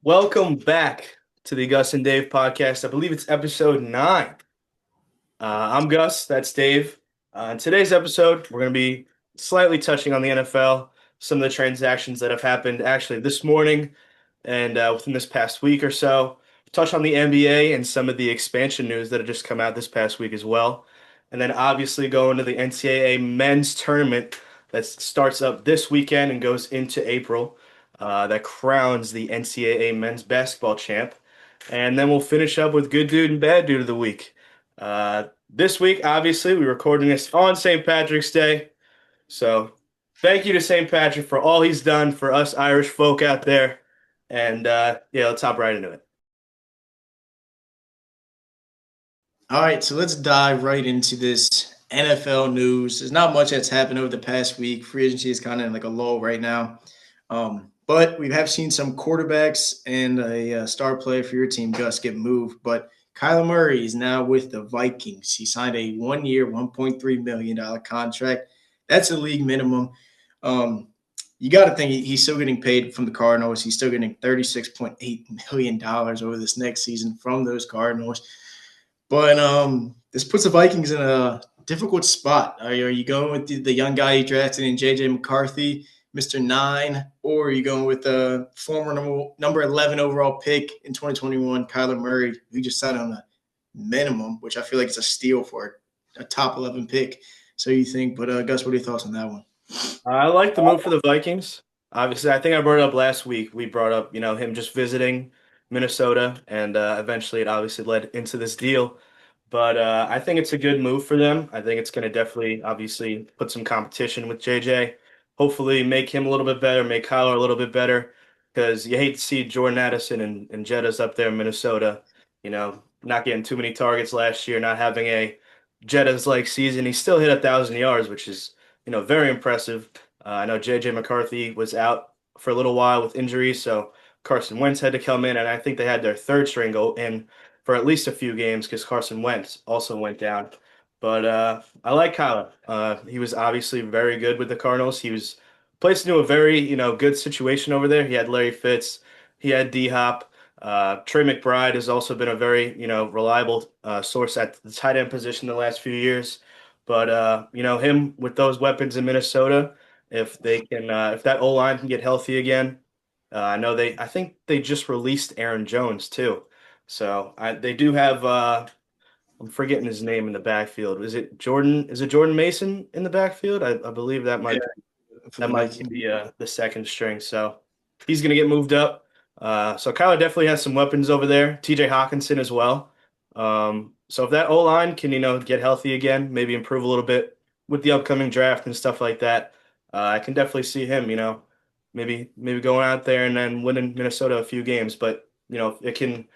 Welcome back to the Gus and Dave podcast. I believe it's episode 9. I'm Gus, that's Dave. In today's episode, we're going to be slightly touching on the NFL, some of the transactions that have happened actually this morning and within this past week or so. Touch on the NBA and some of the expansion news that have just come out this past week as well. And then obviously go into the NCAA men's tournament that starts up this weekend and goes into April, that crowns the NCAA men's basketball champ. And then we'll finish up with good dude and bad dude of the week. This week, obviously, we're recording this on St. Patrick's Day. So thank you to St. Patrick for all he's done for us Irish folk out there. And yeah, let's hop right into it. All right, so let's dive right into this NFL news. There's not much that's happened over the past week. Free agency is kind of in like a lull right now. But we have seen some quarterbacks and a star player for your team, Gus, get moved. But Kyler Murray is now with the Vikings. He signed a 1-year, $1.3 million contract. That's a league minimum. You got to think he's still getting paid from the Cardinals. He's still getting $36.8 million over this next season from those Cardinals. But this puts the Vikings in a difficult spot. Are you going with the young guy you drafted in J.J. McCarthy, Mr. 9, or are you going with the former number 11 overall pick in 2021, Kyler Murray, who just signed on a minimum, which I feel like it's a steal for a top 11 pick. So you think, but Gus, what are your thoughts on that one? I like the move for the Vikings. Obviously, I think I brought it up last week. We brought up, him just visiting Minnesota, and eventually it obviously led into this deal. But I think it's a good move for them. I think it's going to definitely, obviously, put some competition with JJ. Hopefully, make him a little bit better, make Kyler a little bit better, because you hate to see Jordan Addison and Jettas up there in Minnesota, not getting too many targets last year, not having a Jettas-like season. He still hit 1,000 yards, which is very impressive. I know J.J. McCarthy was out for a little while with injuries, so Carson Wentz had to come in, and I think they had their third string go in for at least a few games because Carson Wentz also went down. But I like Kyler. He was obviously very good with the Cardinals. He was placed into a very good situation over there. He had Larry Fitz, he had D Hop. Trey McBride has also been a very reliable source at the tight end position the last few years. But him with those weapons in Minnesota, if they can, if that O line can get healthy again, I think they just released Aaron Jones too, so they do have. I'm forgetting his name in the backfield. Is it Jordan? Is it Jordan Mason in the backfield? I believe that might be the second string. So he's going to get moved up. So Kyler definitely has some weapons over there. T.J. Hawkinson as well. So if that O line can get healthy again, maybe improve a little bit with the upcoming draft and stuff like that, I can definitely see him. Maybe going out there and then winning Minnesota a few games. But it can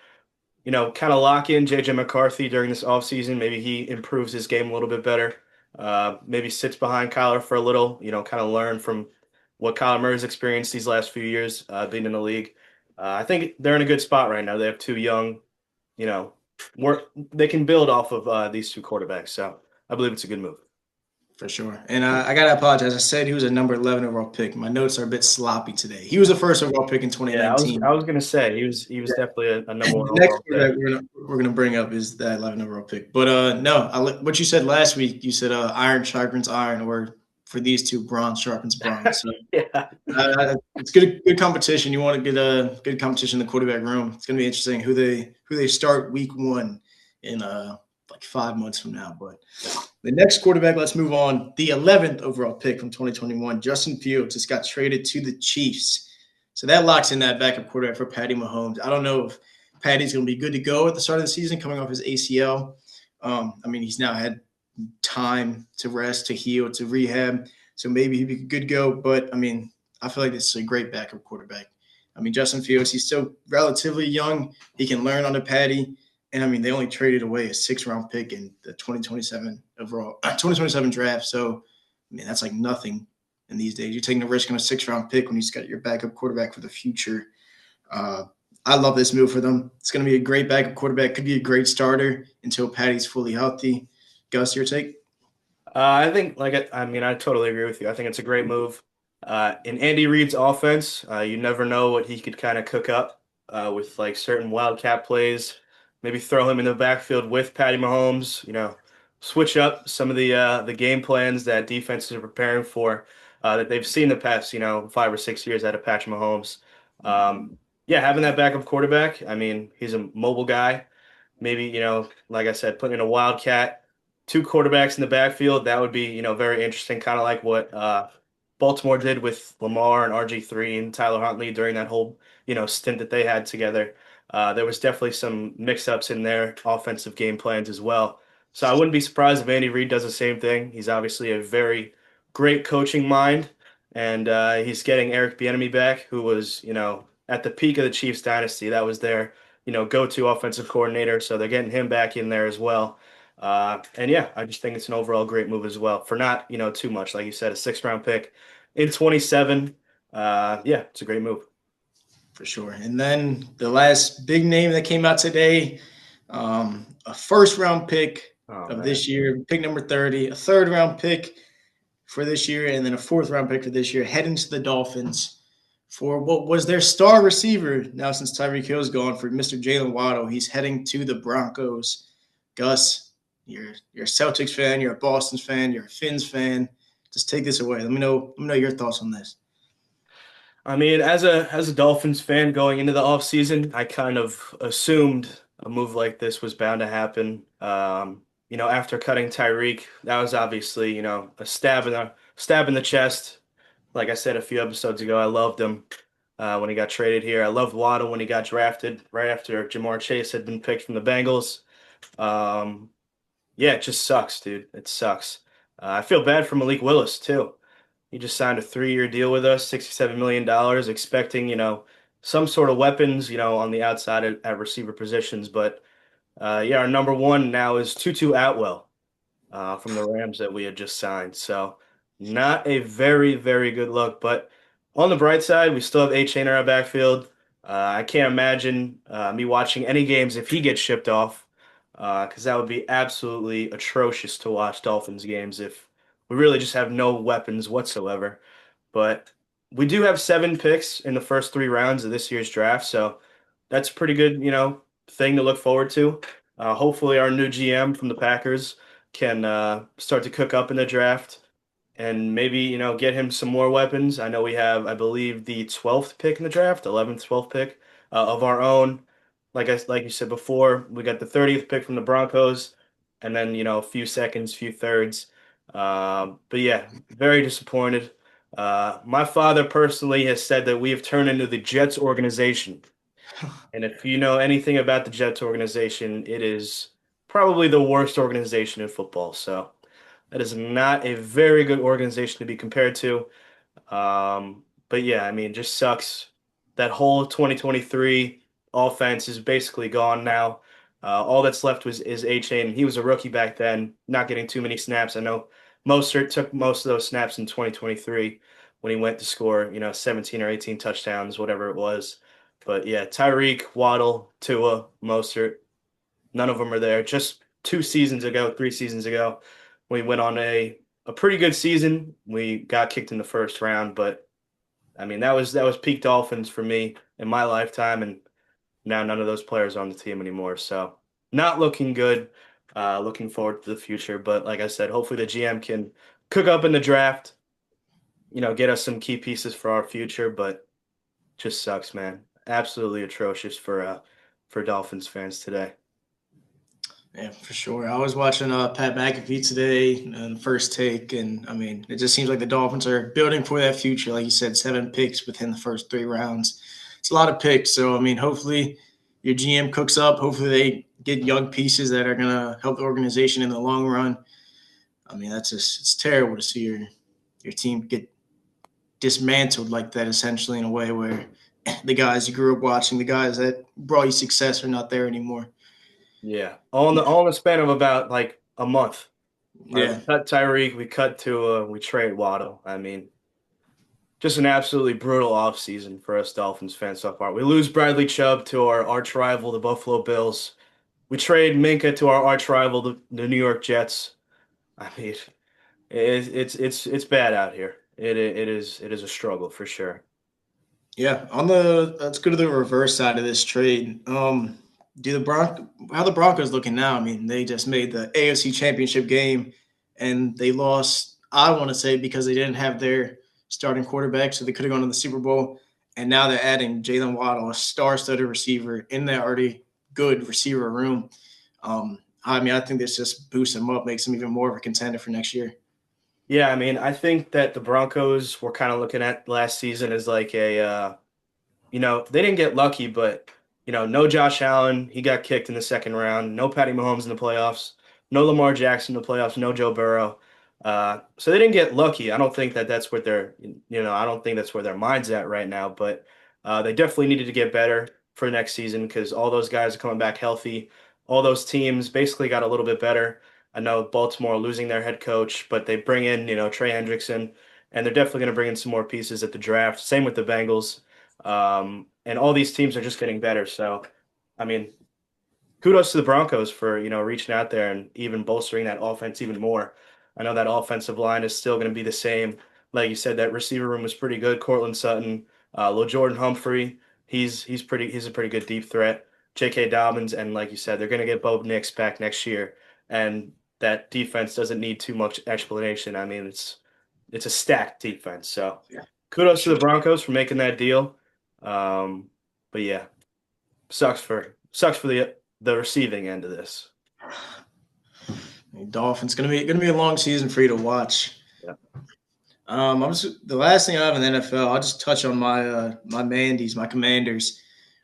kind of lock in JJ McCarthy during this offseason. Maybe he improves his game a little bit better. Maybe sits behind Kyler for a little, kind of learn from what Kyler Murray's experienced these last few years being in the league. I think they're in a good spot right now. They have two young, they can build off of these two quarterbacks. So I believe it's a good move. For sure. And I got to apologize. I said he was a number 11 overall pick. My notes are a bit sloppy today. He was a first overall pick in Yeah, 2019. I was gonna say he was definitely a number one The next overall quarterback pick. we're gonna bring up is that 11 overall pick. But no, what you said last week, you said iron sharpens iron, or for these two, bronze sharpens bronze. So Yeah. it's good competition. You want to get a good competition in the quarterback room. It's gonna be interesting who they start week 1 in like 5 months from now. But the next quarterback, let's move on. The 11th overall pick from 2021, Justin Fields, just got traded to the Chiefs. So that locks in that backup quarterback for Patty Mahomes. I don't know if Patty's going to be good to go at the start of the season coming off his ACL. He's now had time to rest, to heal, to rehab. So maybe he'd be good to go. But, I feel like this is a great backup quarterback. Justin Fields, he's still relatively young. He can learn under Patty. And, they only traded away a 6th-round pick in the 2027 draft. So, that's like nothing in these days. You're taking a risk on a 6th-round pick when you've got your backup quarterback for the future. I love this move for them. It's going to be a great backup quarterback. Could be a great starter until Patty's fully healthy. Gus, your take? I think, I totally agree with you. I think it's a great move. In Andy Reid's offense, you never know what he could kind of cook up. with like certain wildcat plays. Maybe throw him in the backfield with Patty Mahomes. Switch up some of the game plans that defenses are preparing for that they've seen the past 5 or 6 years out of Patrick Mahomes. Yeah, having that backup quarterback. I mean, he's a mobile guy. Maybe, like I said, putting in a wildcat, two quarterbacks in the backfield, that would be, very interesting, kind of like what Baltimore did with Lamar and RG3 and Tyler Huntley during that whole, stint that they had together. There was definitely some mix-ups in their offensive game plans as well. So I wouldn't be surprised if Andy Reid does the same thing. He's obviously a very great coaching mind, and he's getting Eric Bieniemy back, who was, at the peak of the Chiefs dynasty. That was their go-to offensive coordinator. So they're getting him back in there as well. And yeah, I just think it's an overall great move as well for not, too much. Like you said, a 6th round pick in 27. Yeah, it's a great move. For sure. And then the last big name that came out today, a 1st-round pick Oh of man. this year, pick number 30, a 3rd-round pick for this year, and then a 4th-round pick for this year, heading to the Dolphins for what was their star receiver now since Tyreek Hill's gone, for Mr. Jalen Waddle. He's heading to the Broncos. Gus, you're a Celtics fan, you're a Boston fan, you're a Finns fan. Just take this away. Let me know your thoughts on this. I mean, as a Dolphins fan going into the offseason, I kind of assumed a move like this was bound to happen. After cutting Tyreek, that was obviously, a stab in the chest. Like I said a few episodes ago, I loved him when he got traded here. I loved Waddle when he got drafted right after Jamar Chase had been picked from the Bengals. Um, yeah, it just sucks, dude. It sucks. I feel bad for Malik Willis too. He just signed a 3-year deal with us, $67 million, expecting, some sort of weapons, on the outside at receiver positions. But yeah, our number one now is Tutu Atwell from the Rams that we had just signed. So not a very, very good look. But on the bright side, we still have A-Chain in our backfield. I can't imagine me watching any games if he gets shipped off, because that would be absolutely atrocious to watch Dolphins games if we really just have no weapons whatsoever. But we do have 7 picks in the first 3 rounds of this year's draft, so that's a pretty good, thing to look forward to. Hopefully, our new GM from the Packers can start to cook up in the draft and maybe, get him some more weapons. I know we have, I believe, the 12th pick in the draft, 11th, 12th pick of our own. Like you said before, we got the 30th pick from the Broncos, and then, a few seconds, few thirds. But yeah, very disappointed. My father personally has said that we have turned into the Jets organization. And if you know anything about the Jets organization, it is probably the worst organization in football. So that is not a very good organization to be compared to. But yeah, I mean, it just sucks. That whole 2023 offense is basically gone now. All that's left is A-Chain. He was a rookie back then, not getting too many snaps. I know Mostert took most of those snaps in 2023 when he went to score, 17 or 18 touchdowns, whatever it was. But yeah, Tyreek, Waddle, Tua, Mostert, none of them are there. Just 2 seasons ago, 3 seasons ago, we went on a pretty good season. We got kicked in the first round, but I mean that was peak Dolphins for me in my lifetime, and now none of those players are on the team anymore. So not looking good. Looking forward to the future, but like I said, hopefully the GM can cook up in the draft. Get us some key pieces for our future, but just sucks, man. Absolutely atrocious for Dolphins fans today. Yeah, for sure. I was watching Pat McAfee today and First Take, and I mean, it just seems like the Dolphins are building for that future. Like you said, 7 picks within the first 3 rounds. It's a lot of picks. So I mean, hopefully your GM cooks up. Hopefully they get young pieces that are gonna help the organization in the long run. I mean, that's just it's terrible to see your team get dismantled like that, essentially in a way where the guys you grew up watching, the guys that brought you success, are not there anymore. Yeah, all in the span of about like a month. All right, we Yeah. cut Tyreek, we cut Tua, we trade Waddle. I mean, just an absolutely brutal offseason for us Dolphins fans so far. We lose Bradley Chubb to our arch rival, the Buffalo Bills. We trade Minka to our arch rival, the New York Jets. I mean, it's bad out here. It is a struggle for sure. Yeah, let's go to the reverse side of this trade. Do how the Broncos looking now? I mean, they just made the AFC Championship game, and they lost. I want to say because they didn't have their starting quarterback, so they could have gone to the Super Bowl. And now they're adding Jalen Waddle, a star-studded receiver, in their already good receiver room. I mean, I think this just boosts them up, makes them even more of a contender for next year. Yeah, I mean, I think that the Broncos were kind of looking at last season as like they didn't get lucky, but no Josh Allen, he got kicked in the second round. No Patty Mahomes in the playoffs. No Lamar Jackson in the playoffs. No Joe Burrow. So they didn't get lucky. I don't think that that's what I don't think that's where their mind's at right now. But they definitely needed to get better for next season because all those guys are coming back healthy. All those teams basically got a little bit better. I know Baltimore losing their head coach, but they bring in Trey Hendrickson, and they're definitely going to bring in some more pieces at the draft. Same with the Bengals. And all these teams are just getting better. So, I mean, kudos to the Broncos for, reaching out there and even bolstering that offense even more. I know that offensive line is still going to be the same. Like you said, that receiver room was pretty good. Cortland Sutton, Lil Jordan Humphrey, he's a pretty good deep threat. J.K. Dobbins, and like you said, they're going to get Bo Nix back next year, and that defense doesn't need too much explanation. I mean, it's a stacked defense. So, Yeah, kudos to the sure. Broncos for making that deal. Um, but yeah, sucks for the receiving end of this. Dolphins gonna be a long season for you to watch. Yeah. The last thing I have in the NFL. I'll just touch on my Mandy's, my Commanders.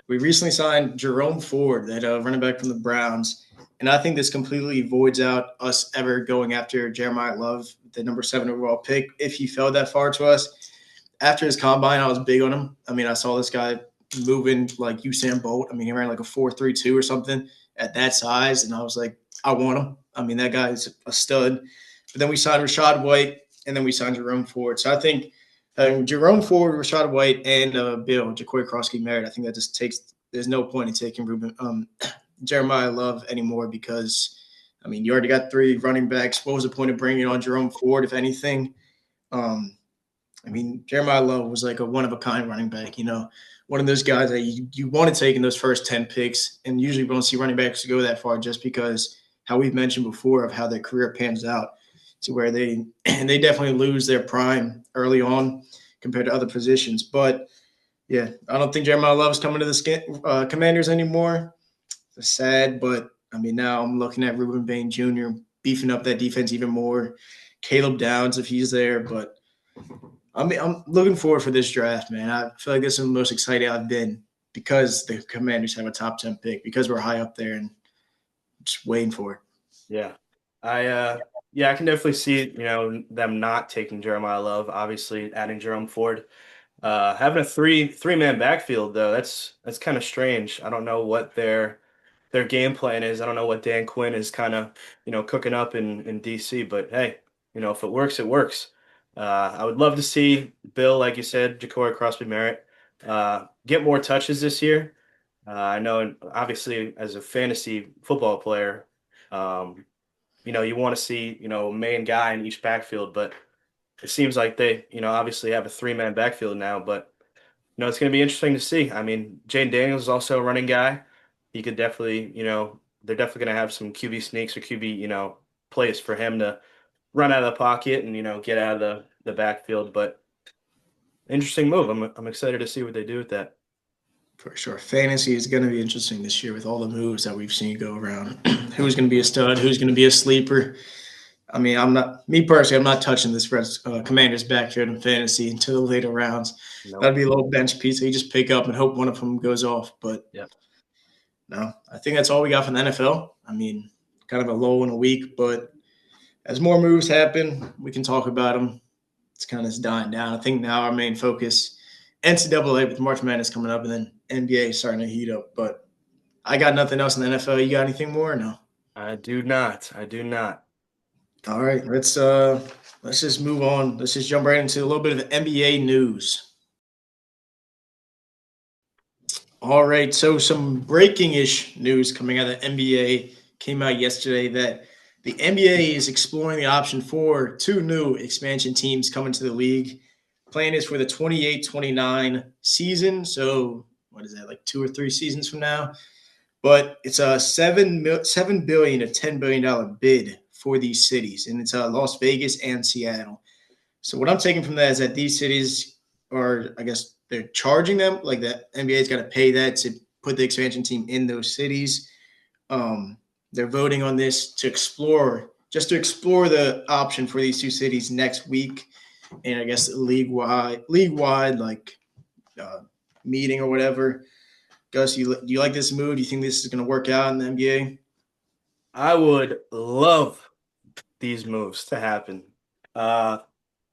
We recently signed Jerome Ford, that running back from the Browns, and I think this completely voids out us ever going after Jeremiah Love, the number 7 overall pick, if he fell that far to us. After his combine, I was big on him. I mean, I saw this guy moving like Usain Bolt. I mean, he ran like a 4.32 or something at that size, and I was like, I want him. I mean, that guy's a stud. But then we signed Rashad White, and then we signed Jerome Ford. So I think Jerome Ford, Rashad White, and Bill Jacory Cross getting married. I think that just takes. There's no point in taking Jeremiah Love anymore because, I mean, you already got 3 running backs. What was the point of bringing on Jerome Ford, if anything? Um, I mean, Jeremiah Love was like a one of a kind running back, one of those guys that you want to take in those first 10 picks. And usually we don't see running backs go that far just because how we've mentioned before of how their career pans out to where they they definitely lose their prime early on compared to other positions. But yeah, I don't think Jeremiah Love is coming to the Commanders anymore. It's sad, but I mean, now I'm looking at Ruben Bain Jr. beefing up that defense even more. Caleb Downs, if he's there, but I'm looking forward for this draft, man. I feel like this is the most excited I've been because the Commanders have a top 10 pick, because we're high up there and just waiting for it. Yeah. I can definitely see, them not taking Jeremiah Love, obviously adding Jerome Ford. Having a three-man backfield though, that's kind of strange. I don't know what their game plan is. I don't know what Dan Quinn is kind of, cooking up in DC, but hey, if it works, it works. I would love to see Bill, like you said, Ja'Cory Crosby Merritt, get more touches this year. I know, obviously, as a fantasy football player, um, you want to see, a main guy in each backfield, but it seems like they, obviously have a three-man backfield now, but it's going to be interesting to see. I mean, Jane Daniels is also a running guy. He could definitely, they're definitely going to have some QB sneaks or QB, plays for him to run out of the pocket and, get out of the backfield. But interesting move. I'm excited to see what they do with that. For sure. Fantasy is going to be interesting this year with all the moves that we've seen go around. Who's going to be a stud? Who's going to be a sleeper? I mean, me personally, I'm not touching this Commanders backfield in fantasy until the later rounds. No. That'd be a little bench piece that you just pick up and hope one of them goes off. But Yeah. no, I think that's all we got from the NFL. I mean, kind of a low in a week, but as more moves happen, we can talk about them. It's kind of dying down. I think now our main focus, NCAA with March Madness coming up, and then NBA starting to heat up. But I got nothing else in the NFL. You got anything more or no? I do not. I do not. All right, let's just move on. Let's just jump right into a little bit of NBA news. All right, so some breaking-ish news coming out of the NBA came out yesterday that the NBA is exploring the option for 2 new expansion teams coming to the league. Plan is for the 28-29 season. So what is that, like 2 or 3 seasons from now? But it's a $7 billion to $10 billion bid for these cities, and it's Las Vegas and Seattle. So what I'm taking from that is that these cities are, I guess, they're charging them, like the NBA's got to pay that to put the expansion team in those cities. They're voting on this to explore, just to explore the option for these two cities next week, and I guess league wide, like uh, meeting or whatever. Gus, do you like this move? Do you think this is going to work out in the NBA? I would love these moves to happen. Uh,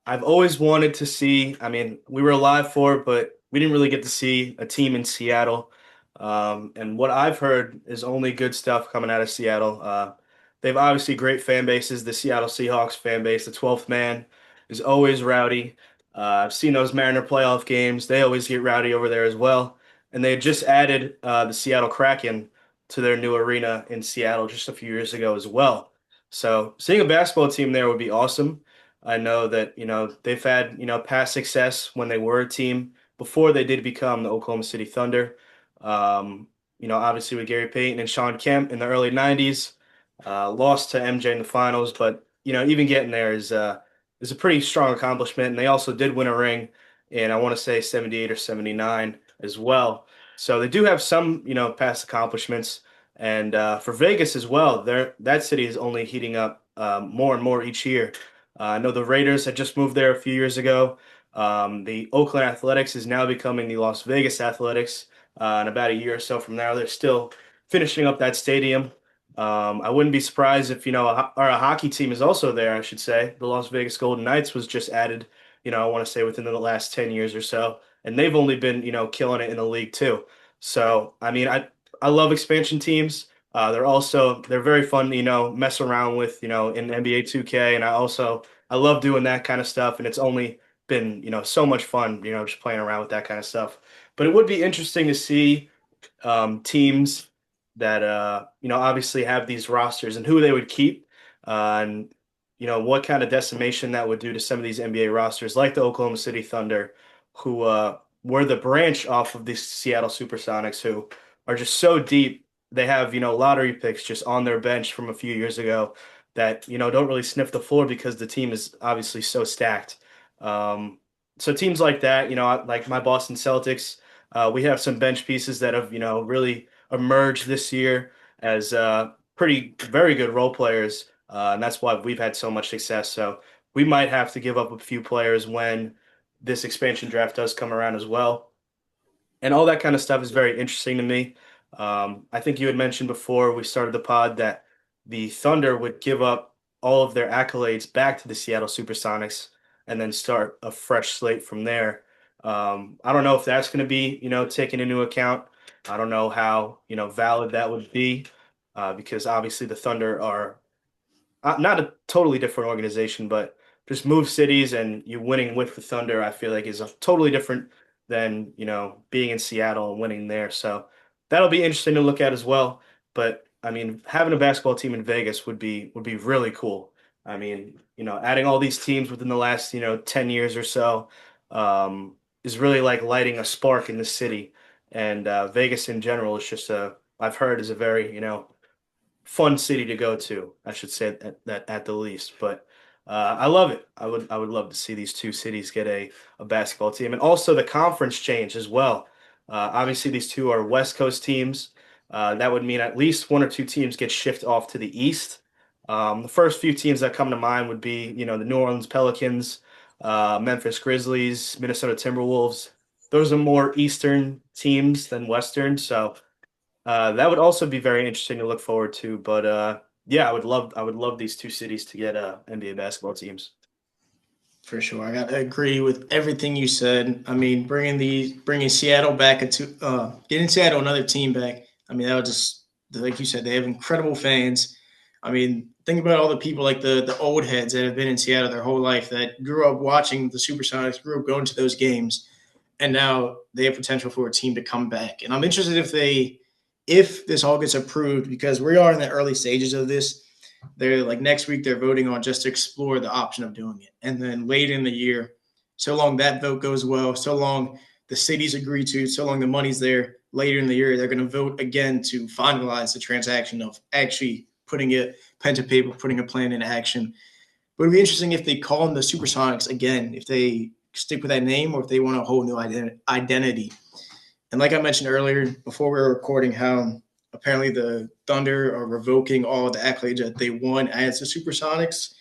I've always wanted to see, I mean, we were alive for it, but we didn't really get to see a team in Seattle. And what I've heard is only good stuff coming out of Seattle. They've obviously great fan bases. The Seattle Seahawks fan base, the 12th man, is always rowdy. I've seen those Mariner playoff games. They always get rowdy over there as well. And they just added the Seattle Kraken to their new arena in Seattle just a few years ago as well. So seeing a basketball team there would be awesome. I know that, they've had, past success when they were a team before they did become the Oklahoma City Thunder. Obviously with Gary Payton and Sean Kemp in the early 90s, lost to MJ in the finals, but, even getting there is a pretty strong accomplishment. And they also did win a ring in, I want to say 78 or 79 as well. So they do have some, past accomplishments. And for Vegas as well, that city is only heating up more and more each year. I know the Raiders had just moved there a few years ago. The Oakland Athletics is now becoming the Las Vegas Athletics. In about a year or so from now, they're still finishing up that stadium. I wouldn't be surprised if, a hockey team is also there, I should say. The Las Vegas Golden Knights was just added, I want to say within the last 10 years or so. And they've only been, killing it in the league too. So, I mean, I love expansion teams. They're very fun, mess around with, in NBA 2K. And I love doing that kind of stuff. And it's only been, so much fun, just playing around with that kind of stuff. But it would be interesting to see teams that obviously have these rosters and who they would keep, and what kind of decimation that would do to some of these NBA rosters, like the Oklahoma City Thunder, who were the branch off of the Seattle SuperSonics, who are just so deep. They have lottery picks just on their bench from a few years ago that don't really sniff the floor because the team is obviously so stacked. Um, so teams like that, like my Boston Celtics. We have some bench pieces that have, really emerged this year as pretty, very good role players. And that's why we've had so much success. So we might have to give up a few players when this expansion draft does come around as well. And all that kind of stuff is very interesting to me. I think you had mentioned before we started the pod that the Thunder would give up all of their accolades back to the Seattle Supersonics and then start a fresh slate from there. I don't know if that's going to be, taken into account. I don't know how, valid that would be, because obviously the Thunder are not a totally different organization, but just move cities and you winning with the Thunder, I feel like is a totally different than, being in Seattle and winning there. So that'll be interesting to look at as well. But I mean, having a basketball team in Vegas would be really cool. I mean, adding all these teams within the last, 10 years or so, is really like lighting a spark in the city. And Vegas in general is just I've heard is a very, fun city to go to, I should say at the least. But I love it. I would love to see these two cities get a basketball team, and also the conference change as well. Obviously, these two are West Coast teams. That would mean at least one or two teams get shipped off to the East. The first few teams that come to mind would be, the New Orleans Pelicans, Memphis Grizzlies, Minnesota Timberwolves. Those are more Eastern teams than Western, so that would also be very interesting to look forward to. But yeah, I would love these two cities to get NBA basketball teams. For sure, I got to agree with everything you said. I mean, bringing Seattle back into getting Seattle another team back. I mean, that would just, like you said, they have incredible fans. I mean, think about all the people like the old heads that have been in Seattle their whole life that grew up watching the Supersonics, grew up going to those games, and now they have potential for a team to come back. And I'm interested if this all gets approved, because we are in the early stages of this. They're like next week they're voting on just to explore the option of doing it, and then late in the year, so long that vote goes well, so long the cities agree to, so long the money's there later in the year, they're going to vote again to finalize the transaction of actually putting it pen to paper, putting a plan into action. But it'd be interesting if they call them the Supersonics again, if they stick with that name or if they want a whole new identity. And like I mentioned earlier, before we were recording, how apparently the Thunder are revoking all the accolades that they won as the Supersonics.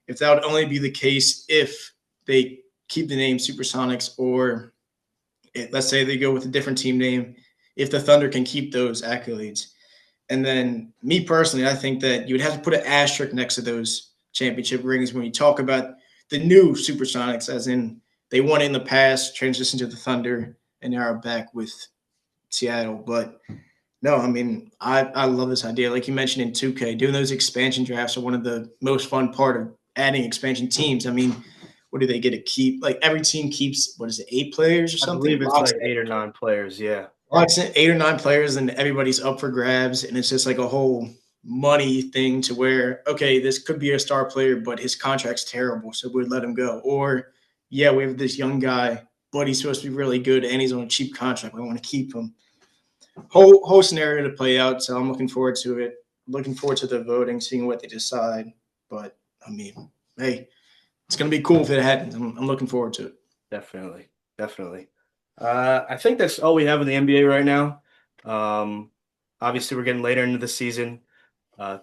If that would only be the case if they keep the name Supersonics, or let's say they go with a different team name, if the Thunder can keep those accolades. And then me personally, I think that you would have to put an asterisk next to those championship rings when you talk about the new Supersonics, as in they won in the past, transitioned to the Thunder, and now are back with Seattle. But no, I mean, I love this idea. Like you mentioned in 2K, doing those expansion drafts are one of the most fun part of adding expansion teams. I mean, what do they get to keep? Like every team keeps, what is it, 8 players or I something? believe it's like 8 or 9 players. Yeah. Locks in 8 or 9 players, and everybody's up for grabs, and it's just like a whole money thing to where, okay, this could be a star player, but his contract's terrible, so we'd let him go. Or, yeah, we have this young guy, but he's supposed to be really good, and he's on a cheap contract. We want to keep him. Whole scenario to play out, so I'm looking forward to it. Looking forward to the voting, seeing what they decide. But, I mean, hey, it's going to be cool if it happens. I'm looking forward to it. Definitely, definitely. I think that's all we have in the NBA right now. Um, Obviously, we're getting later into the season.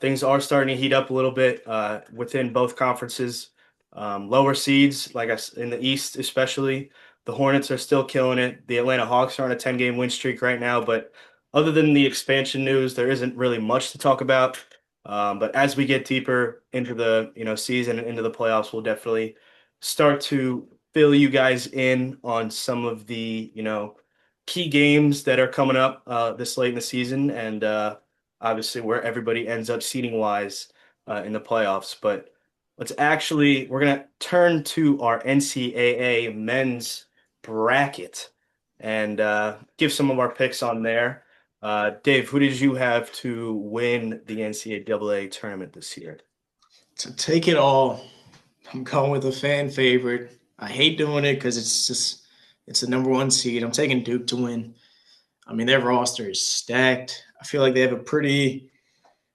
Things are starting to heat up a little bit within both conferences. Lower seeds, like in the East especially, the Hornets are still killing it. The Atlanta Hawks are on a 10-game win streak right now. But other than the expansion news, there isn't really much to talk about. But as we get deeper into the season and into the playoffs, we'll definitely start to fill you guys in on some of the key games that are coming up this late in the season, and obviously where everybody ends up seating wise in the playoffs. But we're gonna turn to our NCAA men's bracket and give some of our picks on there. Dave, who did you have to win the NCAA tournament this year? To take it all, I'm going with a fan favorite. I hate doing it because it's the number one seed. I'm taking Duke to win. I mean, their roster is stacked. I feel like they have a pretty,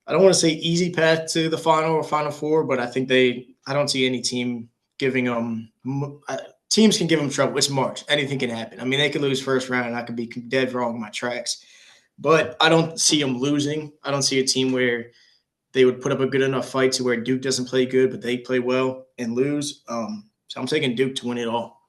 I don't want to say easy path to the final or final four, but I don't see any team giving them, teams can give them trouble. It's March. Anything can happen. I mean, they could lose first round and I could be dead wrong in my tracks, but I don't see them losing. I don't see a team where they would put up a good enough fight to where Duke doesn't play good, but they play well and lose. So I'm taking Duke to win it all.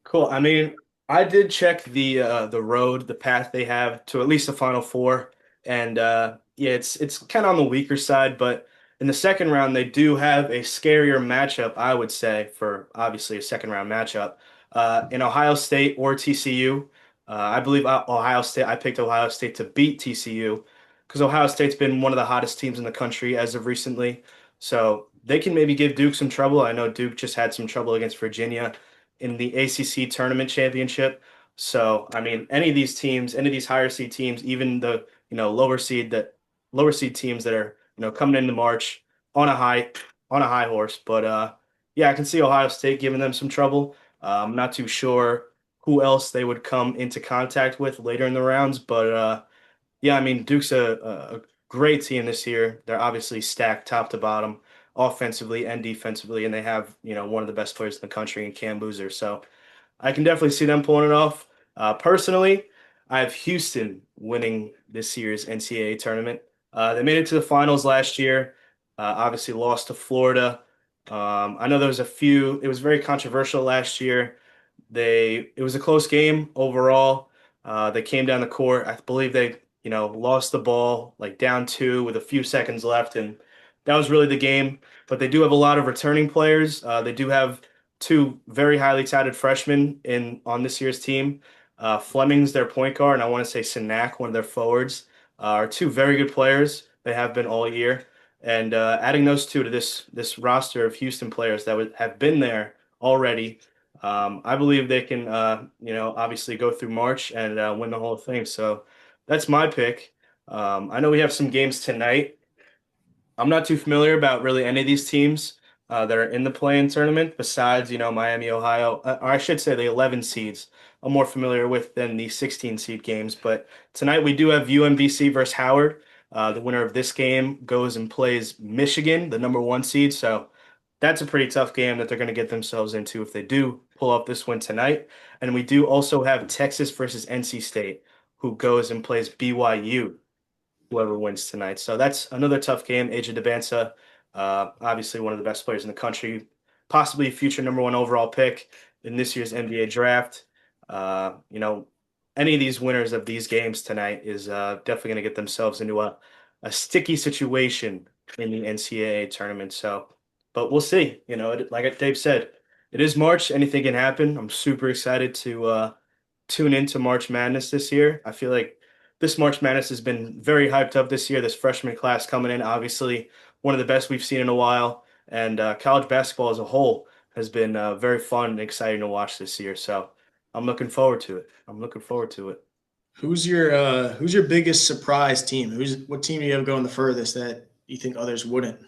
Cool. I mean, I did check the path they have to at least the Final Four, and yeah, it's kind of on the weaker side. But in the second round, they do have a scarier matchup, I would say, for obviously a second round matchup in Ohio State or TCU. I believe Ohio State. I picked Ohio State to beat TCU because Ohio State's been one of the hottest teams in the country as of recently. So they can maybe give Duke some trouble. I know Duke just had some trouble against Virginia in the ACC tournament championship. So, I mean, any of these teams, any of these higher seed teams, even the, lower seed teams that are, coming into March on a high on a high horse. But yeah, I can see Ohio State giving them some trouble. I'm not too sure who else they would come into contact with later in the rounds, but yeah, I mean, Duke's a great team this year. They're obviously stacked top to bottom, offensively and defensively, and they have, one of the best players in the country in Cam Boozer. So I can definitely see them pulling it off. Personally, I have Houston winning this year's NCAA tournament. They made it to the finals last year, obviously lost to Florida. I know it was very controversial last year. It was a close game overall. They came down the court. I believe they, lost the ball like down two with a few seconds left, and that was really the game. But they do have a lot of returning players. They do have two very highly touted freshmen in on this year's team. Fleming's their point guard, and I want to say Sinak, one of their forwards, are two very good players. They have been all year, and adding those two to this roster of Houston players that have been there already. I believe they can, obviously go through March and win the whole thing. So that's my pick. I know we have some games tonight. I'm not too familiar about really any of these teams. that are in the play-in tournament besides, Miami, Ohio, or I should say the 11 seeds I'm more familiar with than the 16 seed games. But tonight we do have UMBC versus Howard. The winner of this game goes and plays Michigan, the number one seed. So that's a pretty tough game that they're going to get themselves into if they do pull off this win tonight. And we do also have Texas versus NC State, who goes and plays BYU, whoever wins tonight. So that's another tough game. AJ Debinsa, obviously one of the best players in the country, possibly a future number one overall pick in this year's NBA draft. You know, any of these winners of these games tonight is definitely going to get themselves into a sticky situation in the NCAA tournament. So, but we'll see. Like Dave said, it is March. Anything can happen. I'm super excited to tune into March Madness this year. I feel like this March Madness has been very hyped up this year. This freshman class coming in, obviously one of the best we've seen in a while, and college basketball as a whole has been very fun and exciting to watch this year. So I'm looking forward to it. I'm looking forward to it. Who's your biggest surprise team? What team do you have going the furthest that you think others wouldn't?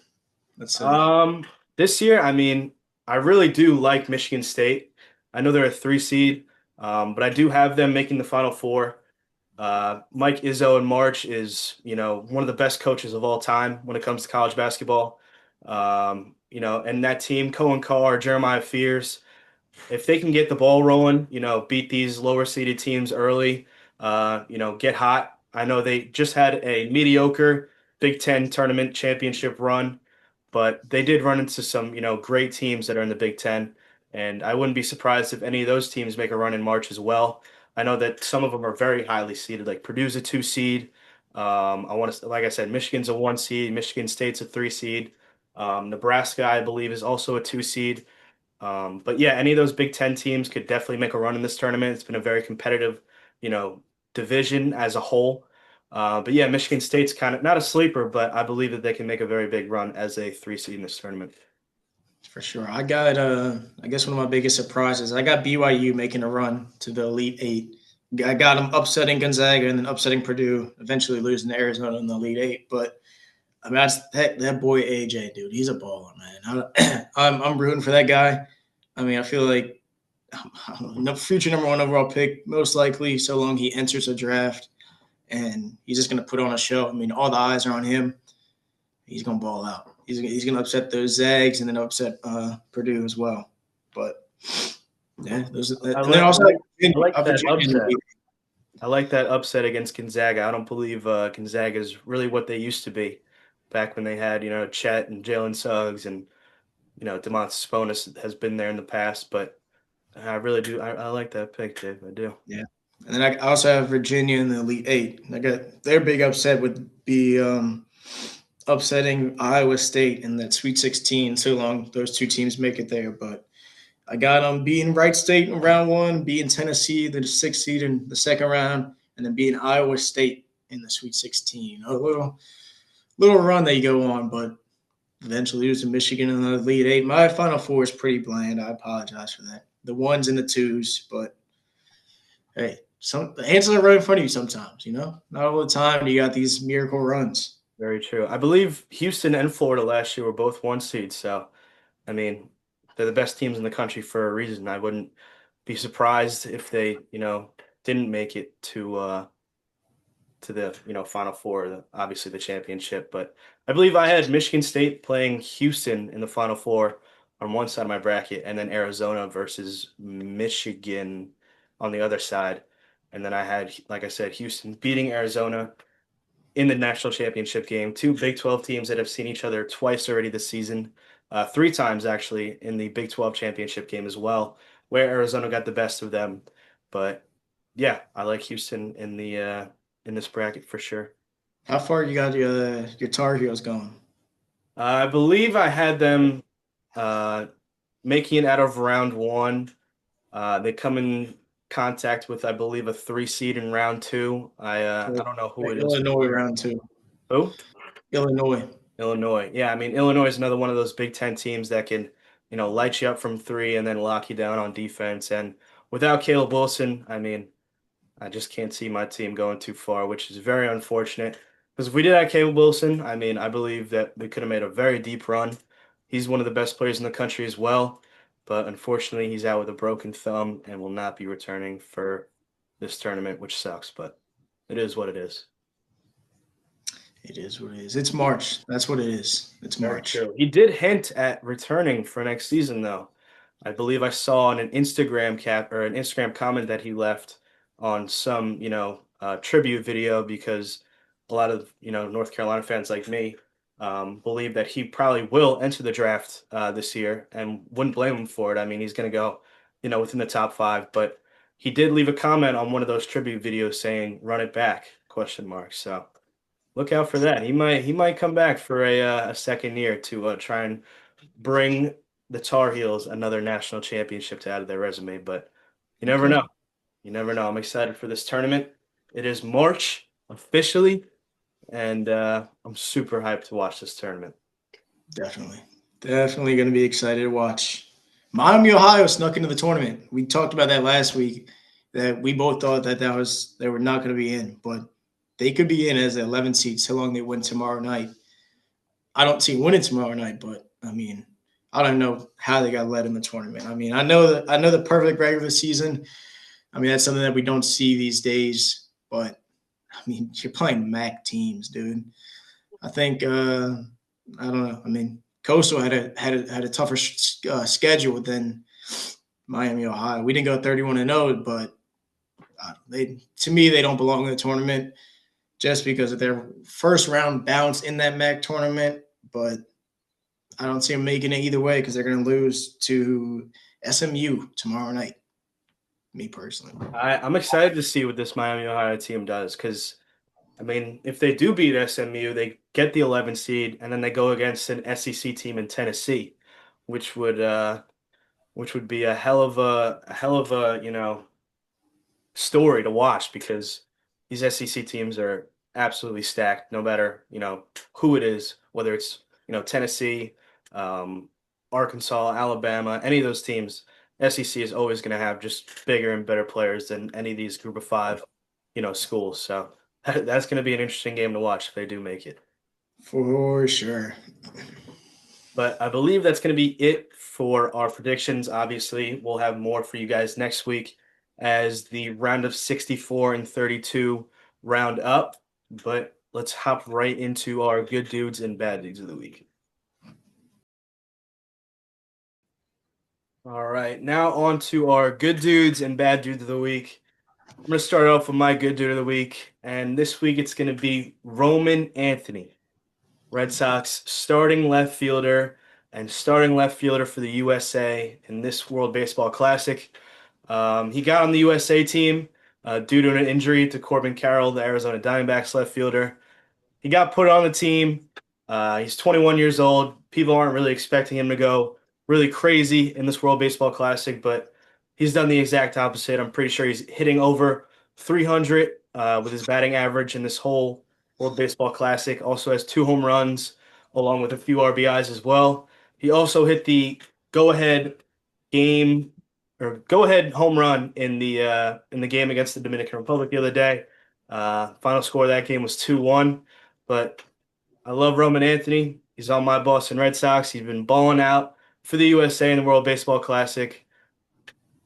Let's say. Um, this year, I mean, I really do like Michigan State. I know they're a three seed, but I do have them making the Final Four. Mike Izzo in March is, one of the best coaches of all time when it comes to college basketball. And that team, Cohen Carr, Jeremiah Fears, if they can get the ball rolling, beat these lower seeded teams early, get hot. I know they just had a mediocre Big Ten tournament championship run, but they did run into some, great teams that are in the Big Ten. And I wouldn't be surprised if any of those teams make a run in March as well. I know that some of them are very highly seeded, like Purdue's a two seed. I want to, like I said, Michigan's a one seed, Michigan State's a three seed. Nebraska, I believe, is also a two seed. But yeah, any of those Big Ten teams could definitely make a run in this tournament. It's been a very competitive, you know, division as a whole. But yeah, Michigan State's kind of not a sleeper, but I believe that they can make a very big run as a three seed in this tournament. For sure. I guess one of my biggest surprises, I got BYU making a run to the Elite Eight. I got them upsetting Gonzaga and then upsetting Purdue, eventually losing to Arizona in the Elite Eight. But I mean, that boy AJ, dude, he's a baller, man. I'm rooting for that guy. I mean, I feel like future number one overall pick, most likely, so long he enters a draft, and he's just gonna put on a show. I mean, all the eyes are on him. He's gonna ball out. He's gonna upset those Zags and then upset Purdue as well. But yeah, and then also I like that Virginia. upset. I like that upset against Gonzaga. I don't believe Gonzaga is really what they used to be back when they had, Chet and Jalen Suggs and, Domantas Sabonis has been there in the past. But I really do. I like that pick, Dave. I do. Yeah. And then I also have Virginia in the Elite Eight. I got their big upset would be upsetting Iowa State in that Sweet 16. So long those two teams make it there, but I got them beating Wright State in round one, beating Tennessee the sixth seed in the second round, and then beating Iowa State in the Sweet 16. A little run that you go on, but eventually lose to Michigan in the Elite Eight. My Final Four is pretty bland. I apologize for that. The ones and the twos, but hey, the answers are right in front of you sometimes, Not all the time you got these miracle runs. Very true. I believe Houston and Florida last year were both one seed. So, I mean, they're the best teams in the country for a reason. I wouldn't be surprised if they, didn't make it to the Final Four, obviously the championship. But I believe I had Michigan State playing Houston in the Final Four on one side of my bracket, and then Arizona versus Michigan on the other side. And then I had, like I said, Houston beating Arizona in the national championship game. Two Big 12 teams that have seen each other twice already this season, three times actually in the Big 12 championship game as well, where Arizona got the best of them. But yeah, I like Houston in this bracket for sure. How far you got your Tar Heels going? I believe I had them uh, making it out of round one. They come in contact with, I believe, a three seed in round two. I don't know who it is. Illinois round two. Who? Illinois. Illinois. Yeah, I mean, Illinois is another one of those Big Ten teams that can, light you up from three and then lock you down on defense. And without Caleb Wilson, I mean, I just can't see my team going too far, which is very unfortunate. Because if we did have Caleb Wilson, I mean, I believe that we could have made a very deep run. He's one of the best players in the country as well, but unfortunately, he's out with a broken thumb and will not be returning for this tournament, which sucks, but it is what it is. It is what it is. It's March. That's what it is. It's Very March. true. He did hint at returning for next season, though. I believe I saw on an Instagram cap or an Instagram comment that he left on some, tribute video because a lot of, North Carolina fans like me believe that he probably will enter the draft this year and wouldn't blame him for it. I mean, he's going to go, within the top five, but he did leave a comment on one of those tribute videos saying, "Run it back?" question mark. So look out for that. He might come back for a second year to try and bring the Tar Heels another national championship to add to their resume. But you never Okay. know. You never know. I'm excited for this tournament. It is March officially, and I'm super hyped to watch this tournament. Definitely. Definitely going to be excited to watch. Miami, Ohio snuck into the tournament. We talked about that last week, that we both thought that they were not going to be in, but they could be in as an 11 seed so long they win tomorrow night. I don't see winning tomorrow night, but I mean, I don't know how they got led in the tournament. I mean, I know the perfect regular season. I mean, that's something that we don't see these days, but I mean, you're playing MAC teams, dude. I think I don't know. I mean, Coastal had a tougher schedule than Miami, Ohio. We didn't go 31-0, but they don't belong in the tournament just because of their first round bounce in that MAC tournament. But I don't see them making it either way because they're going to lose to SMU tomorrow night. Me personally. I'm excited to see what this Miami Ohio team does because, I mean, if they do beat SMU, they get the 11 seed, and then they go against an SEC team in Tennessee, which would be a hell of a story to watch because these SEC teams are absolutely stacked, no matter, who it is, whether it's, Tennessee, um, Arkansas, Alabama, any of those teams. SEC is always going to have just bigger and better players than any of these group of five, schools. So that's going to be an interesting game to watch if they do make it. For sure. But I believe that's going to be it for our predictions. Obviously, we'll have more for you guys next week as the round of 64 and 32 round up. But let's hop right into our good dudes and bad dudes of the week. All right, now on to our good dudes and bad dudes of the week. I'm going to start off with my good dude of the week. And this week it's going to be Roman Anthony. Red Sox starting left fielder for the USA in this World Baseball Classic. He got on the USA team due to an injury to Corbin Carroll, the Arizona Diamondbacks left fielder. He got put on the team. He's 21 years old. People aren't really expecting him to go really crazy in this World Baseball Classic, but he's done the exact opposite. I'm pretty sure he's hitting over 300 with his batting average in this whole World Baseball Classic. Also has 2 home runs along with a few RBIs as well. He also hit the go-ahead game or go-ahead home run in the game against the Dominican Republic the other day. Final score of that game was 2-1. But I love Roman Anthony. He's on my Boston Red Sox. He's been balling out for the USA in the World Baseball Classic.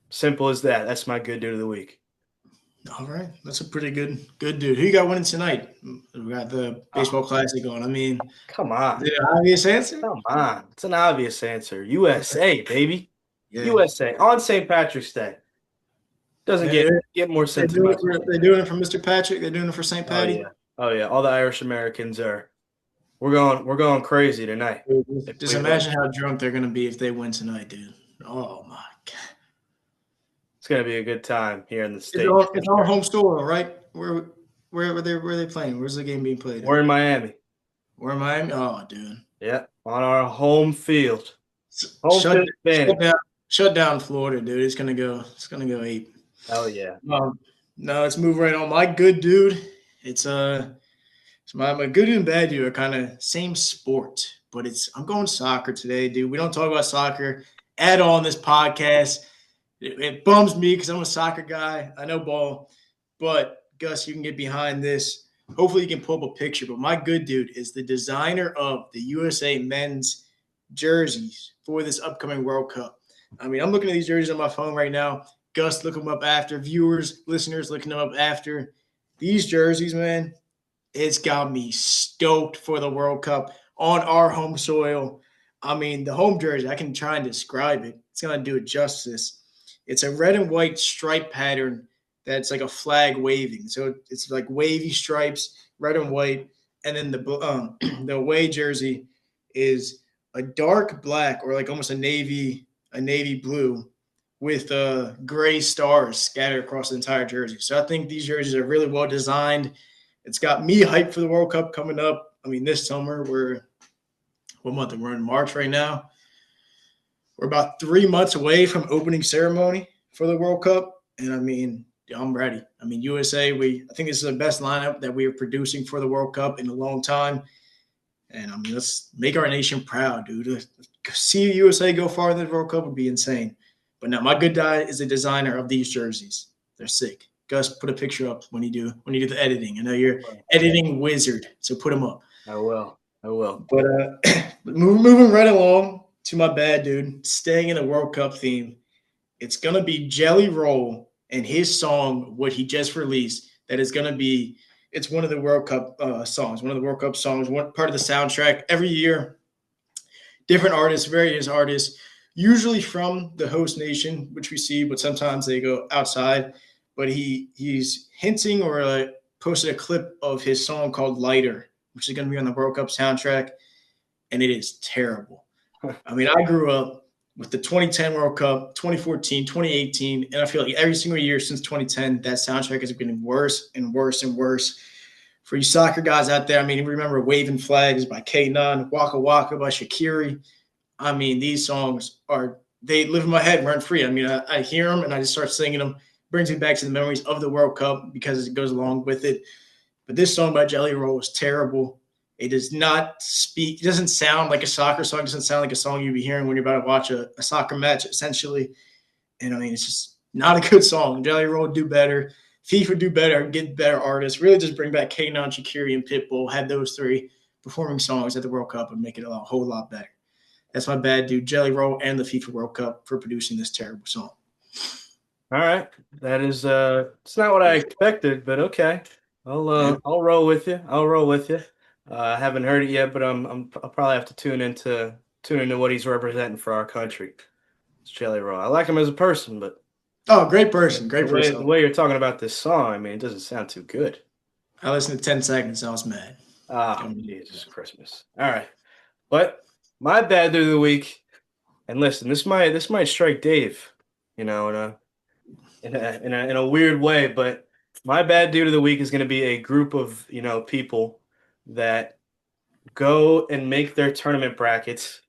Simple as that. That's my good dude of the week. All right, that's a pretty good dude. Who you got winning tonight? We got the baseball classic on. I mean, Come on. is it an obvious answer? Come on. It's an obvious answer. USA, baby. Yeah, USA on St. Patrick's Day. Doesn't get more sentimental. they're doing it for Mr. Patrick. They're doing it for St. Oh Patty. yeah. Oh yeah. All the Irish Americans are we're going crazy tonight. Just imagine how drunk they're gonna be if they win tonight, dude. Oh my god. It's gonna be a good time here in the States. It's our home store, right? Where are they playing? Where's the game being played? We're in Miami. We're in Miami? Oh, dude. Yeah, on our home field. Home field advantage. Shut down Florida, dude. It's gonna go 8. Oh yeah. No, let's move right on. My good dude. It's my good and bad dude are kind of same sport, but I'm going soccer today, dude. We don't talk about soccer at all in this podcast. It bums me because I'm a soccer guy. I know ball, but Gus, you can get behind this. Hopefully, you can pull up a picture. But my good dude is the designer of the USA men's jerseys for this upcoming World Cup. I mean, I'm looking at these jerseys on my phone right now. Gus, look them up after. Viewers, listeners, looking them up after. These jerseys, man, it's got me stoked for the World Cup on our home soil. I mean, the home jersey, I can try and describe it. It's going to do it justice. It's a red and white stripe pattern that's like a flag waving. So it's like wavy stripes, red and white. And then the away jersey is a dark black or like almost a navy blue with gray stars scattered across the entire jersey. So I think these jerseys are really well designed. It's got me hyped for the World Cup coming up. I mean, this summer what month? We're in March right now. We're about 3 months away from opening ceremony for the World Cup, and I mean, I'm ready. I mean, USA. I think this is the best lineup that we are producing for the World Cup in a long time, and I mean, let's make our nation proud, dude. To see USA go far in the World Cup would be insane. But now, my good guy is the designer of these jerseys. They're sick. Gus, put a picture up when you do the editing. I know you're editing wizard, so put them up. I will. But moving right along to my bad dude, staying in the World Cup theme, it's gonna be Jelly Roll and his song, what he just released. That is gonna be. It's one of the World Cup songs. One of the World Cup songs. One part of the soundtrack. Every year, different artists, various artists, usually from the host nation, which we see, but sometimes they go outside. But he's hinting or posted a clip of his song called Lighter, which is going to be on the World Cup soundtrack, and it is terrible. I mean, I grew up with the 2010 World Cup, 2014, 2018, and I feel like every single year since 2010, that soundtrack has been worse and worse and worse. For you soccer guys out there, I mean, remember Waving Flags by K-Nunn, Waka Waka by Shaqiri. I mean, these songs they live in my head rent free. I mean, I hear them and I just start singing them. Brings me back to the memories of the World Cup because it goes along with it. But this song by Jelly Roll is terrible. It does not speak. It doesn't sound like a soccer song. It doesn't sound like a song you'd be hearing when you're about to watch a soccer match, essentially. And I mean, it's just not a good song. Jelly Roll do better. FIFA do better. Get better artists. Really just bring back K-Nunn, Shaqiri, and Pitbull. Have those three performing songs at the World Cup and make it a whole lot better. That's my bad dude, Jelly Roll and the FIFA World Cup for producing this terrible song. All right, that is it's not what I expected, but okay. I'll roll with you. I haven't heard it yet, but I'll probably have to tune into what he's representing for our country. It's Jelly Roll. I like him as a person, but great person. The way you're talking about this song, I mean, it doesn't sound too good. I listened to 10 seconds, I was mad. Jesus Christmas. All right. But my bad dude of the week, and listen, this might strike Dave, in a weird way, but my bad dude of the week is going to be a group of, people that go and make their tournament brackets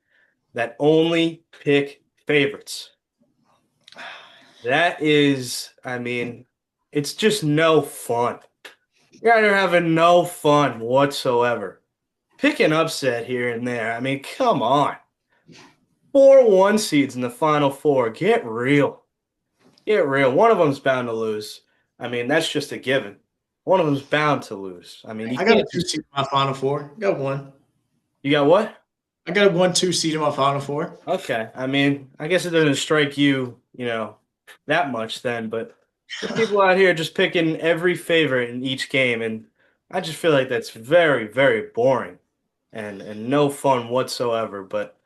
that only pick favorites. That is, I mean, it's just no fun. You guys are having no fun whatsoever. Pick an upset here and there. I mean, come on. 4 1 seeds in the Final Four. Get real. One of them's bound to lose. I mean, that's just a given. One of them's bound to lose. I mean, I got a 2 seed in my Final Four. I got one. You got what? I got a 1-2 seed in my Final Four. Okay. I mean, I guess it doesn't strike you, that much then, but the people out here just picking every favorite in each game, and I just feel like that's very, very boring and no fun whatsoever. But,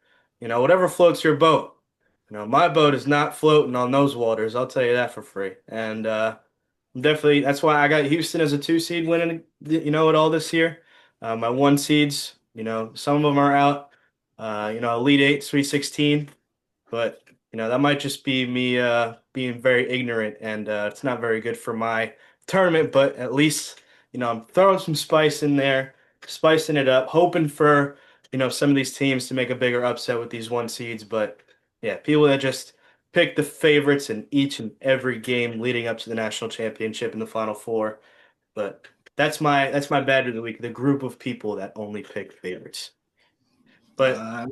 whatever floats your boat. My boat is not floating on those waters. I'll tell you that for free. And definitely, that's why I got Houston as a 2 seed winning, it all this year. My 1 seeds, some of them are out. Elite 8, Sweet 16, but that might just be me being very ignorant, and it's not very good for my tournament. But at least I'm throwing some spice in there, spicing it up, hoping for some of these teams to make a bigger upset with these 1 seeds, but. Yeah, people that just pick the favorites in each and every game leading up to the national championship in the Final Four. But that's my bad of the week. The group of people that only pick favorites. But I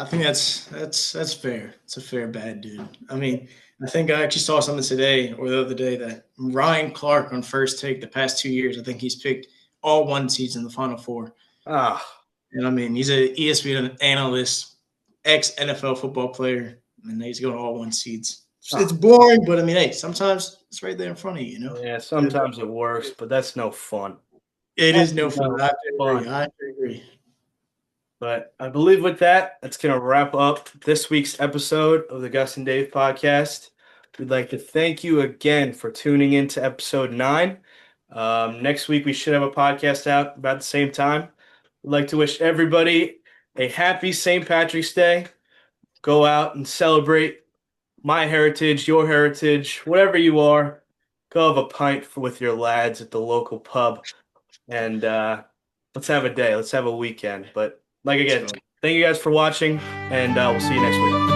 think that's fair. It's a fair bad, dude. I mean, I think I actually saw something today or the other day that Ryan Clark on First Take the past 2 years, I think he's picked all 1 seeds in the Final Four. And I mean, he's an ESPN analyst. ex-NFL football player, and he's going all 1 seeds. It's boring, but I mean, hey, sometimes it's right there in front of you, you know? Yeah, sometimes it works, but that's no fun. It is no That's fun. no I have to agree. fun. I have to agree. But I believe with that, that's going to wrap up this week's episode of the Gus and Dave podcast. We'd like to thank you again for tuning in to episode 9. Next week, we should have a podcast out about the same time. We'd like to wish everybody a happy St. Patrick's Day. Go out and celebrate my heritage, your heritage, whatever you are. Go have a pint with your lads at the local pub. And let's have a day. Let's have a weekend. But like again, thank you guys for watching, and we'll see you next week.